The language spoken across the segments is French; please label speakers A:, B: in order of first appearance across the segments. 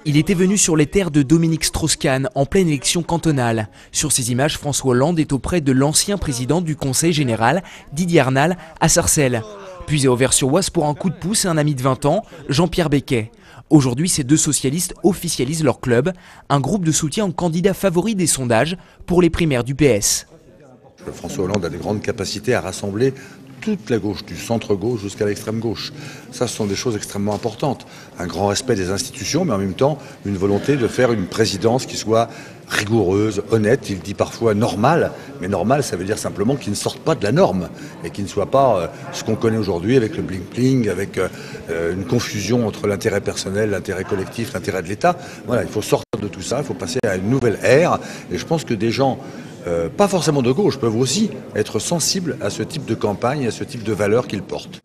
A: Il était venu sur les terres de Dominique Strauss-Kahn en pleine élection cantonale. Sur ces images, François Hollande est auprès de l'ancien président du Conseil général, Didier Arnal, à Sarcelles. Puis à Auvers-sur-Oise pour un coup de pouce et un ami de 20 ans, Jean-Pierre Becquet. Aujourd'hui, ces deux socialistes officialisent leur club, un groupe de soutien en candidat favori des sondages pour les primaires du PS.
B: François Hollande a des grandes capacités à rassembler toute la gauche, du centre-gauche jusqu'à l'extrême gauche. Ça, ce sont des choses extrêmement importantes. Un grand respect des institutions, mais en même temps, une volonté de faire une présidence qui soit rigoureuse, honnête. Il dit parfois normale, mais normale, ça veut dire simplement qu'il ne sorte pas de la norme et qu'il ne soit pas ce qu'on connaît aujourd'hui avec le bling-bling, avec une confusion entre l'intérêt personnel, l'intérêt collectif, l'intérêt de l'État. Voilà, il faut sortir de tout ça, il faut passer à une nouvelle ère. Et je pense que des gens pas forcément de gauche, peuvent aussi être sensibles à ce type de campagne, à ce type de valeurs qu'ils portent.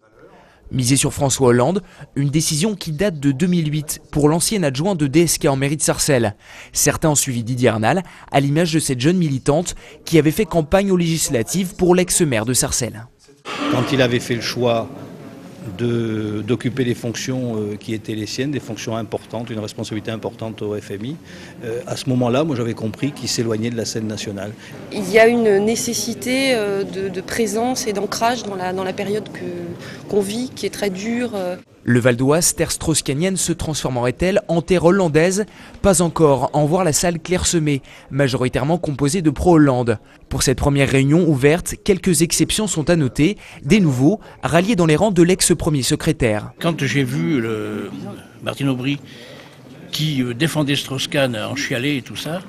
A: Miser sur François Hollande, une décision qui date de 2008 pour l'ancien adjoint de DSK en mairie de Sarcelles. Certains ont suivi Didier Arnal, à l'image de cette jeune militante qui avait fait campagne aux législatives pour l'ex-maire de Sarcelles.
C: Quand il avait fait le choix d'occuper les fonctions qui étaient les siennes, des fonctions importantes, une responsabilité importante au FMI. À ce moment-là, moi j'avais compris qu'il s'éloignait de la scène nationale.
D: Il y a une nécessité de présence et d'ancrage dans la période qu'on vit, qui est très dure.
A: Le Val d'Oise, terre strauss-kahnienne, se transformerait-elle en terre hollandaise? Pas encore, en voir la salle clairsemée, majoritairement composée de pro-Hollande. Pour cette première réunion ouverte, quelques exceptions sont à noter, des nouveaux, ralliés dans les rangs de l'ex-premier secrétaire.
E: Quand j'ai vu Martine Aubry qui défendait Strauss-Kahn en chialé et tout ça,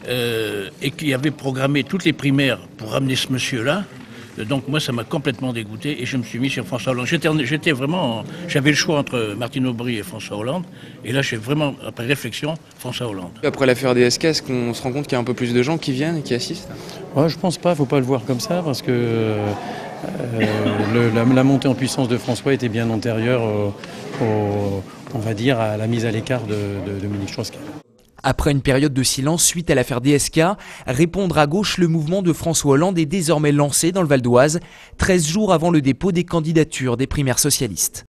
E: et qui avait programmé toutes les primaires pour ramener ce monsieur-là, donc moi ça m'a complètement dégoûté et je me suis mis sur François Hollande. J'avais le choix entre Martine Aubry et François Hollande, et là j'ai vraiment, après réflexion, François Hollande.
F: Après l'affaire DSK, est-ce qu'on se rend compte qu'il y a un peu plus de gens qui viennent et qui assistent?
G: Ouais, je pense pas, il ne faut pas le voir comme ça, parce que la montée en puissance de François était bien antérieure on va dire, à la mise à l'écart de Dominique Strauss-Kahn.
A: Après une période de silence suite à l'affaire DSK, répondre à gauche, le mouvement de François Hollande est désormais lancé dans le Val d'Oise, 13 jours avant le dépôt des candidatures des primaires socialistes.